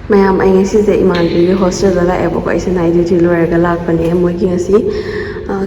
mayam ay ngasi se imanbi hostel la ebo ko isa night duty lawyer ga lak pane moi ki ngasi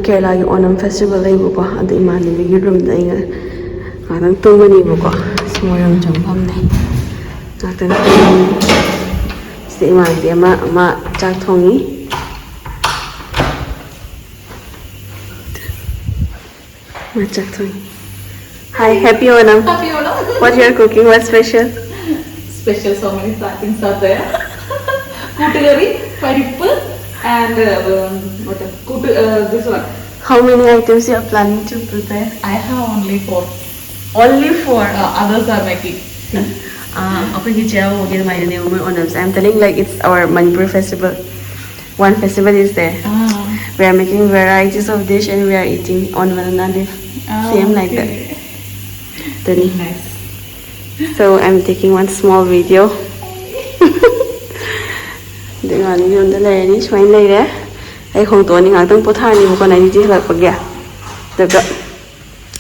Kerala gi Onam festival ai ko adu imanbi gi room da inga nang tungani ko smoyam champam nei natan se imanbi ma chak thongi ma chak thongi. Hi, happy Onam. Happy Onam. What you are cooking? What's special? Special, so many things are there. Kutugari, parippu, and this one. How many items you are planning to prepare? I have only 4. Only 4. Others are making. I'm telling like it's our Manipur festival. One festival is there. We are making varieties of dish and we are eating on one another. Same like that. Very nice. So I'm taking one small video. Then on you on the lady, swine later. I hold on in Atung Potani, who can I did like again. The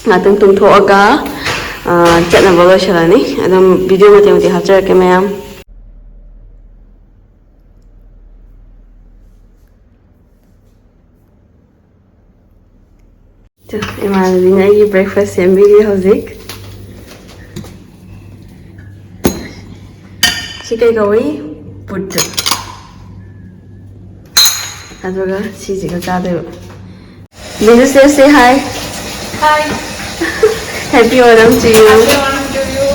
Atung Tum Toga, Janabolo Shalani, and then video with the Hatter Kamam. Imagine breakfast and video music. Chicken curry, put. Aduga, cheesy gado. Minister, say hi. Hi. Happy Onam to you. Happy Onam to you.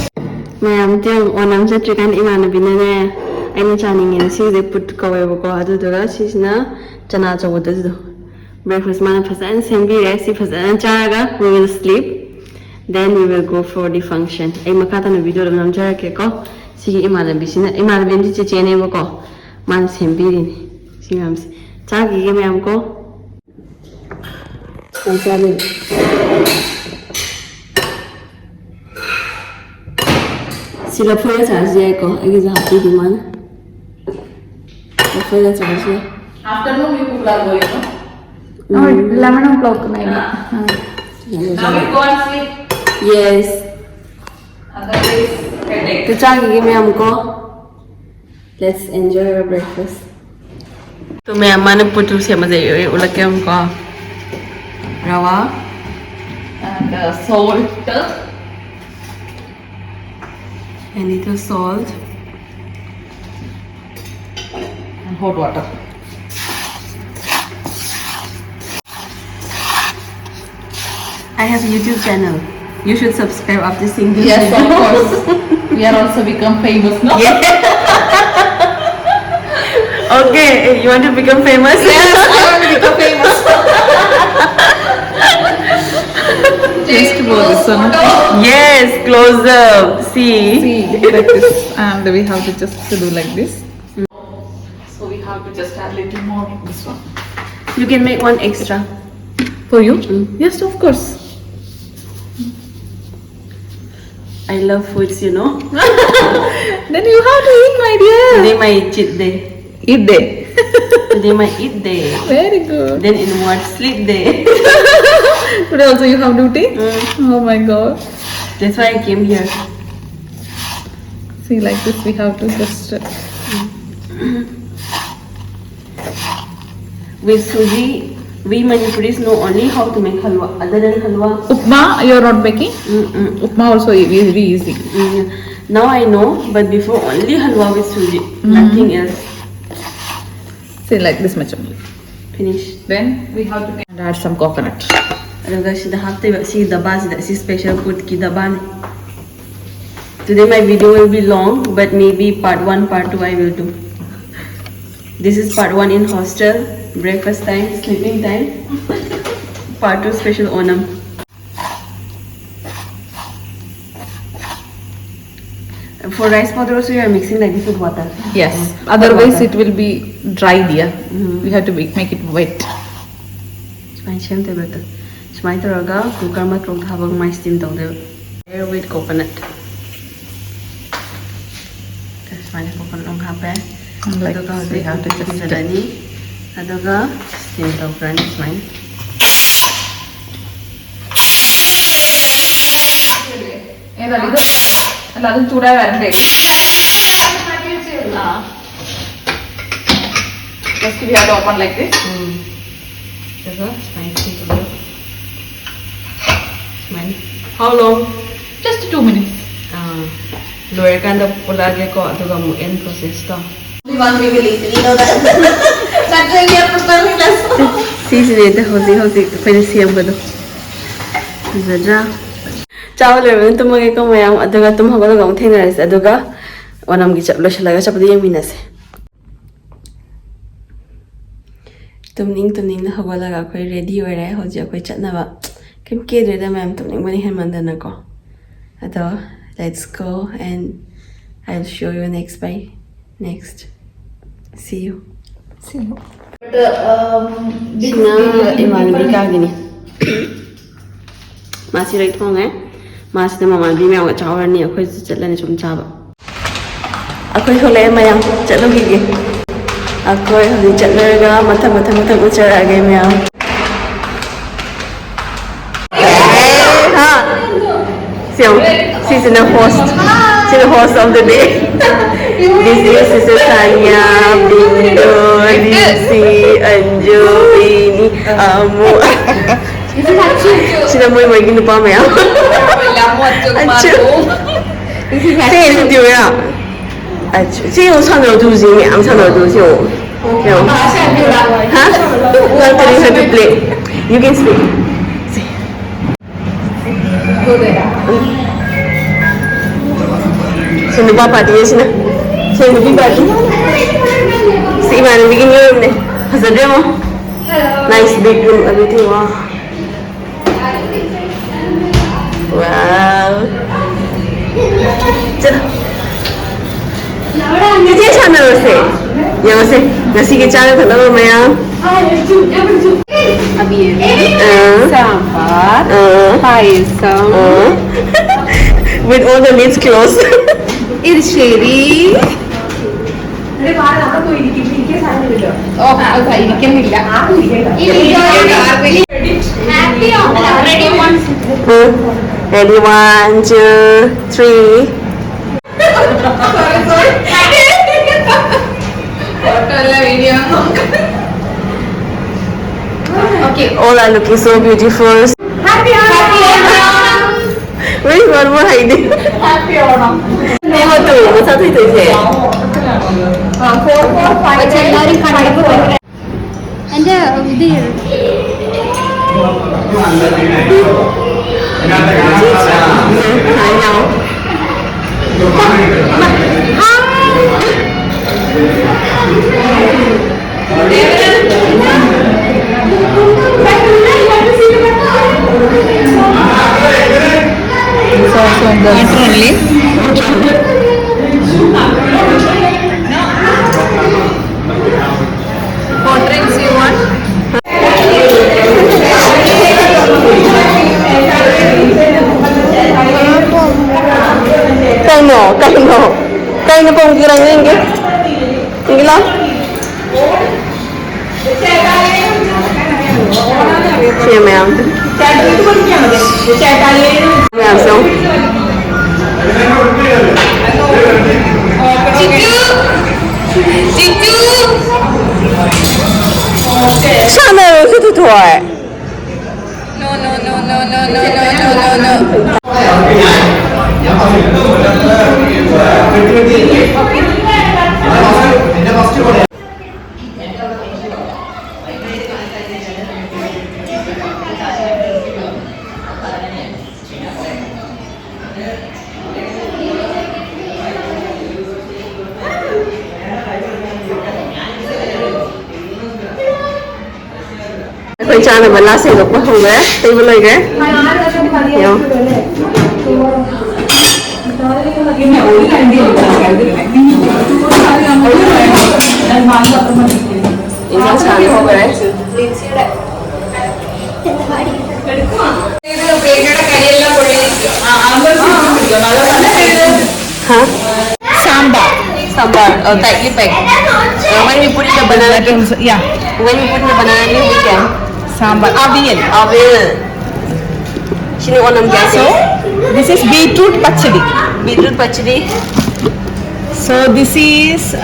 Ma'am, tell Onam sa chicken imana binane. Any channing in see they put kawai ko aduga, she's na chana chawodas. Breakfast man and sembi resi and charaga, we will sleep. Then we will go for the function. I makata na video of namjara keko. Sige imana bisina imana bindi chene mo ko man sembi si ma'am chagi ke ma'am ko sabi sila phoya charge ko agi za happy diman phoya charge Afternoon you cook la boy no 11 o'clock maybe now we go and sleep. Yes. Otherwise headache. To chagi ke ma'am ko let's enjoy our breakfast. तो मैं अम्मा ने पुटू से मजे उलग के हमको रवा and salt and little salt and hot water. I have a YouTube channel. You should subscribe after seeing this Yes, video. of course. We are also become famous now. Yeah. Okay, you want to become famous? Yes, I want to become famous. Just close this one. Yes, close up. See. See, like this, and we have to just to do like this. So we have to just add little more this one. You can make one extra. For you? Yes, of course. I love foods, you know. Then you have to eat, my dear. Today my cheat day. Eat day. Today my eat day. Very good. Then in what sleep day. Today also you have duty? Oh my god. That's why I came here. See, like this we have to just... With suji, we Manipuris know only how to make halwa. Other than halwa, Upma, you are not making? Upma also is very easy. now I know, but before only halwa with suji, nothing else. See, like this much only. Finish. Then we have to add some coconut. Aduga sida hafte si daba sida si special food ki daba ne. Today my video will be long, but maybe part 1, part 2 I will do. This is part 1 in hostel, breakfast time, sleeping time. Part 2 special Onam. For rice powder also you are mixing like this with water. Yes. Otherwise it will be dry, dear. We have to make it wet. Smile shem te better. Smile to raga cooker ma trong habang my steam tong de. Air with coconut. Smile coconut long hape. Like this, we have to just Sadani. Adoga steam tong friend smile. എല്ലാതും ചൂടായി വരണ്ടേ Just we have to open like this. How long? Just 2 minutes. Loirkanda pulagi ko aduga mo end process to. Only 1 we will eat. You know that. That's why we are preparing less. Season hausi pwede siyambado. Zadra. Ciao level tumagi ko mayam aduga tumhagolo gong thengaris aduga wanam gi chaplo shalaga chapdi yang minase. Tumning na hagolaga koi ready ore hoji koi chatnaba. Kim kedreda ma'am tumning bani hermandana ko. Ado let's go and I'll show you next. See you. Sina imani bikagini. Masi right hong Masi na mama bi mewa chawar ni akoy chatlan chum chaba. Akoy hole mayam chatlo gigi. Akoy hole chatlarga matha ucharage meow. She's the host. She's the host of the day. This is Sister Tanya, Bindu, Lizzy, Anju, Bini, Amu. She's the muy gini pa maya. Anju. Say it to you. Anju. Say you唱的都是你，俺唱的都是我。有。Huh? Not telling her to play. You can speak. Sino ba pati yan sila? Sino ba pati? Si Iman, bigyan nyo yun eh. Hasadya mo. Nice big room. Everything, wow. Wow. Chala. Kasi siya na rose. Yan kasi. Nasi ke chana thala mo maya. Sambar, payasam, with all the lids closed. irsheri. Ready, 1, 2, 3. Okay. All are looking so beautiful. Happy Where is one more hiding? Happy Onam. What do you want to say? 4, 5. And I know. It's also in the water only. What drinks you want? Kaya na pong kirang yun, Inge? Inge lang? Siya mayam. Mayam so. Siya na rin sa totoo eh. No. Quay cha này mà lá xì lục quá không ghé, tay bên này ghé. Hiểu. Insan chán không ghé. Hả? Sambar. Oh, tightly packed. When we put in the banana leaf, Yeah. when we put in the banana leaf, we can. Sambar. Avial. Sini onam kya So, this is beetroot pachadi. Beetroot pachadi. So, this is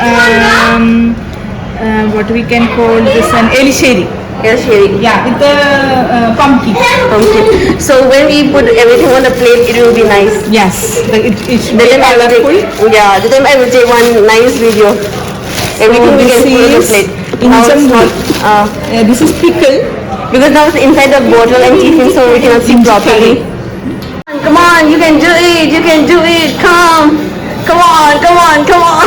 what we can call this an elisheri. Yes, Sherry. Yeah, with the pumpkin. Okay. So when we put everything on the plate, it will be nice. Yes, it should The be time I will colorful. take, yeah, the time I will take one nice video. Everything we this can put on the is plate. in Now it's Jambu. not, This is pickle. because now it's inside the bottle and tiffin, so we cannot see properly. Come on, you can do it, you can do it, come. Come on, come on, come on.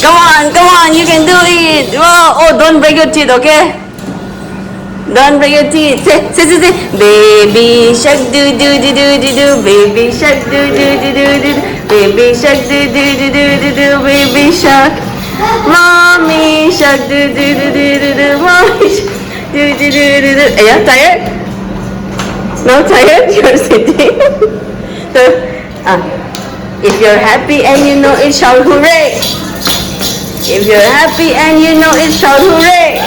Come on, you can do it. Whoa. Oh, don't break your teeth, okay? Don't break your teeth. Say. Baby shark do do do do do do. Baby shark do do do do do. Baby shark do do do do do do. Baby shark. Mommy shark do do do do do do. Mommy shark do do do do do. Are you tired? Not tired? You're sitting. So, if you're happy and you know it, shout hooray! If you're happy and you know it, shout hooray!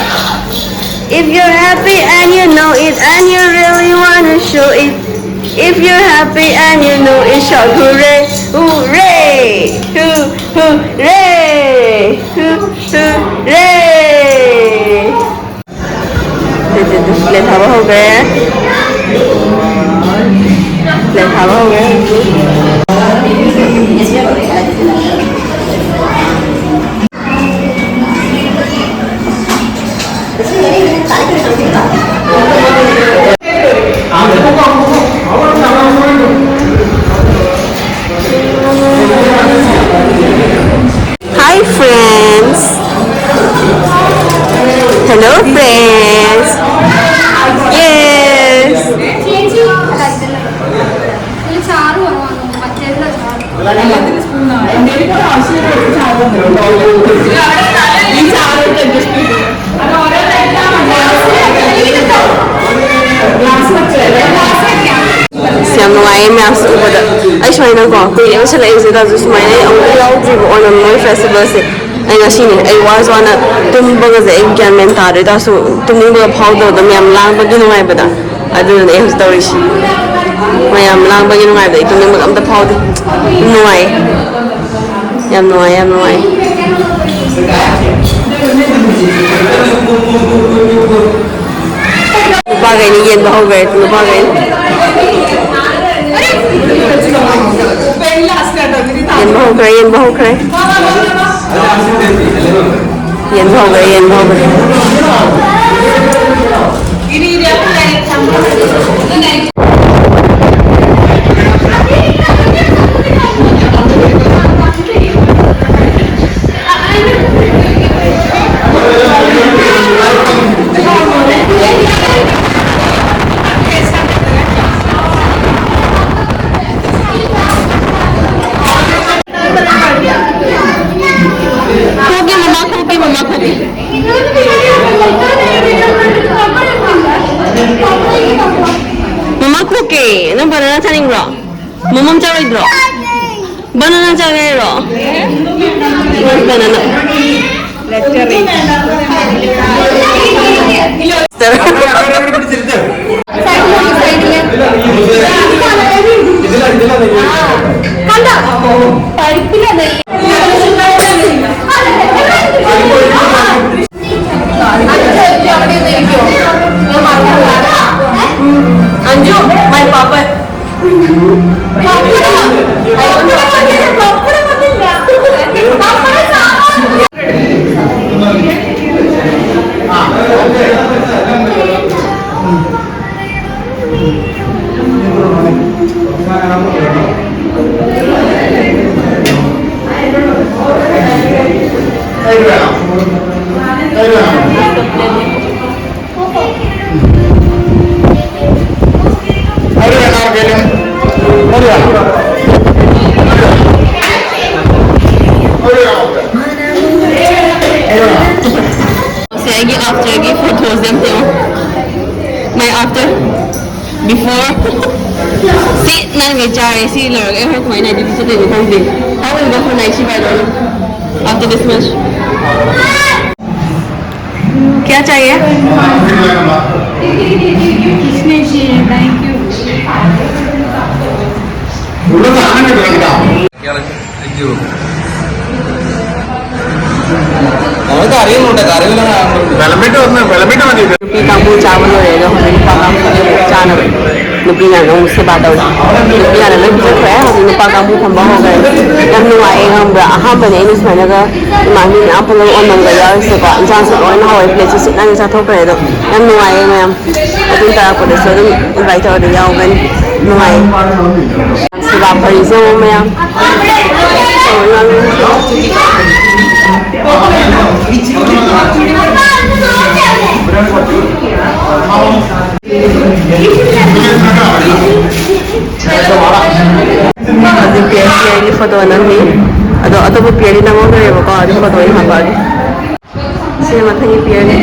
If you're happy and you know it and you really wanna show it, if you're happy and you know it, shout hooray! Hooray! Hooray! Hooray! Lên thở हो गया lên thở हो गया Hi friends. Hello friends. Yes. എല്ലാത്തിനും spoon ആണ്. എന്തെങ്കിലും ഒരു ആവശ്യമില്ല ഈ ചാറ് adjust ചെയ്തു. Siam nuai mas ubada. Ai shoi na ko. Kui yang sala exit da su mai ai ang yau ji ko on Noi festival se. Ai nga sini ai was on a tum ba ga ze gyan men ta de da su tum ni ba phau do da myam lang ba gi nuai ba da. Adu ne em story shi. Myam lang ba gi nuai ba tum ni ba am da phau de. Nuai. Yam nuai. Ba ga ni yen ba ho ga tu ba ga. Yen bao kre. Mama cookie, no banana chaning bro. Momom chawi bro. Banana chawi bro. Banana. Anju, my papa. After photos them too. My after before see nang ge jare see lor ge har koi na di se de ko de how will go for night shift after this match क्या चाहिए किसने चाहिए thank you Thank you. Nupi kamu cawan lo ya, kalau nupa kamu kamu cawan, nupi yang kamu sebab tahu, nupi yang lebih cepat, kalau nupa kamu tambah hoga, yang nuai yang beraham pada ini sebenarnya ke, mana ni apa lo orang gaya sebab jangan sebab orang hawa itu sih nanti saya tahu pada itu, yang nuai yang itu tak apa deh, so itu invite orang yang kan nuai, sebab pada itu orang yang, Ada PSI ini foto nanti, atau PSI nama orang yang bawa ada foto ini apa? Saya macam ni PSI.